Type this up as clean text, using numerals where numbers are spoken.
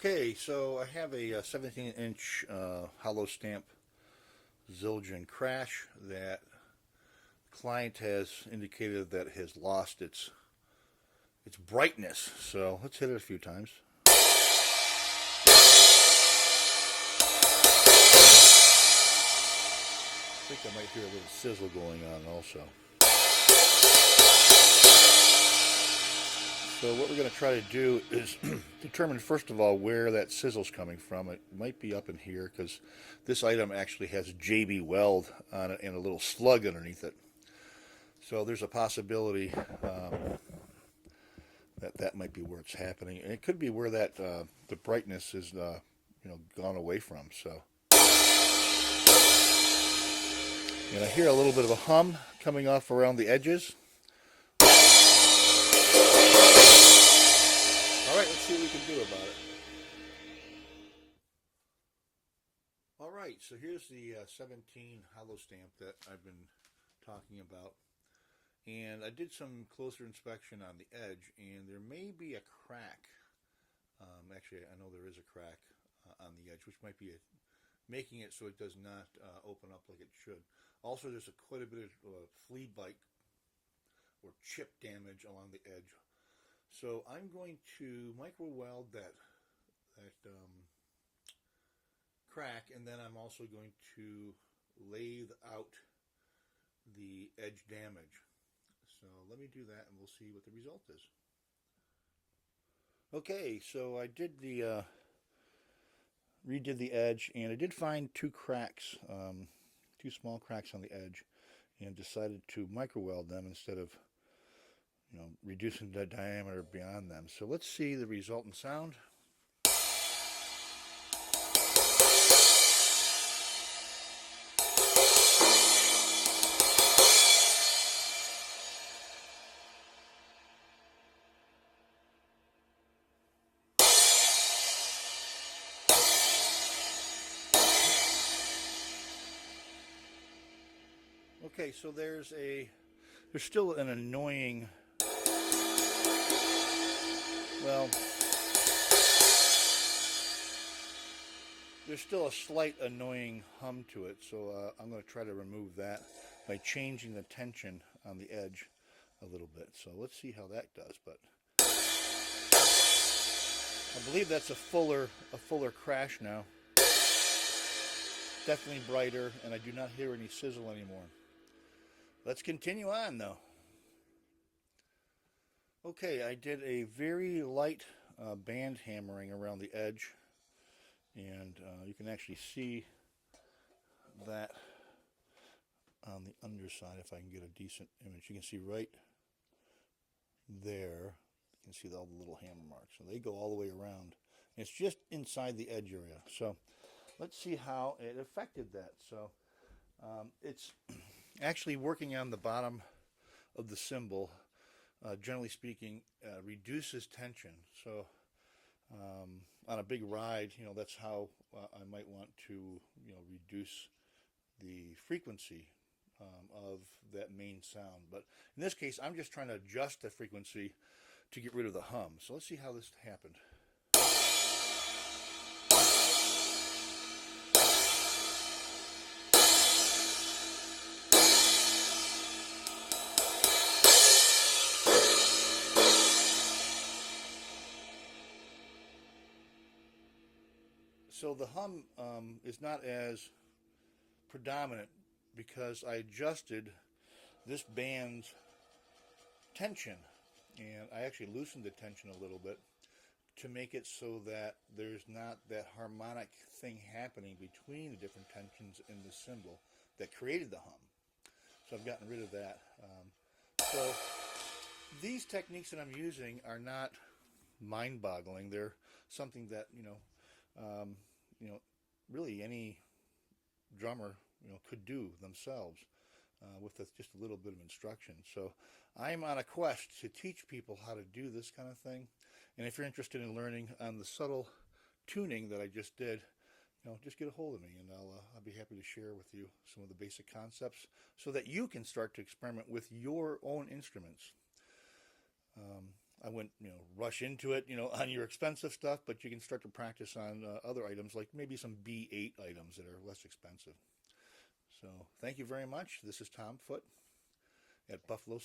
Okay, so I have a 17-inch hollow stamp Zildjian crash that client has indicated that has lost its brightness. So let's hit it a few times. I think I might hear a little sizzle going on also. So what we're going to try to do is determine first of all where that sizzle's coming from. It might be up in here because this item actually has JB Weld on it and a little slug underneath it. So there's a possibility that might be where it's happening, and it could be where that the brightness is gone away from. So, and I hear a little bit of a hum coming off around the edges. All right, let's see what we can do about it. All right, so here's the 17 hollow stamp that I've been talking about. And I did some closer inspection on the edge, and there may be a crack. Actually, I know there is a crack on the edge, which might be making it so it does not open up like it should. Also, there's quite a bit of flea bite or chip damage along the edge. So I'm going to micro weld that crack, and then I'm also going to lathe out the edge damage. So let me do that, and we'll see what the result is. Okay, so I did redid the edge, and I did find two cracks, two small cracks on the edge, and decided to micro weld them instead of reducing the diameter beyond them. So let's see the resultant sound. Okay, so there's still an annoying, well, there's still a slight annoying hum to it, so I'm going to try to remove that by changing the tension on the edge a little bit. So let's see how that does. But I believe that's a fuller crash now. Definitely brighter, and I do not hear any sizzle anymore. Let's continue on though. Okay, I did a very light band hammering around the edge, and you can actually see that on the underside if I can get a decent image. You can see right there, you can see all the little hammer marks. So they go all the way around. It's just inside the edge area. So let's see how it affected that. So it's actually working on the bottom of the cymbal. Generally speaking, reduces tension. So on a big ride, that's how I might want to, reduce the frequency of that main sound. But in this case, I'm just trying to adjust the frequency to get rid of the hum. So let's see how this happened. So the hum is not as predominant because I adjusted this band's tension, and I actually loosened the tension a little bit to make it so that there's not that harmonic thing happening between the different tensions in the cymbal that created the hum. So I've gotten rid of that. So these techniques that I'm using are not mind-boggling. They're something that really any drummer could do themselves with just a little bit of instruction. So I'm on a quest to teach people how to do this kind of thing. And if you're interested in learning on the subtle tuning that I just did, just get a hold of me, and I'll be happy to share with you some of the basic concepts so that you can start to experiment with your own instruments. I wouldn't, rush into it, on your expensive stuff, but you can start to practice on other items, like maybe some B8 items that are less expensive. So thank you very much. This is Tom Foote at Buffalo.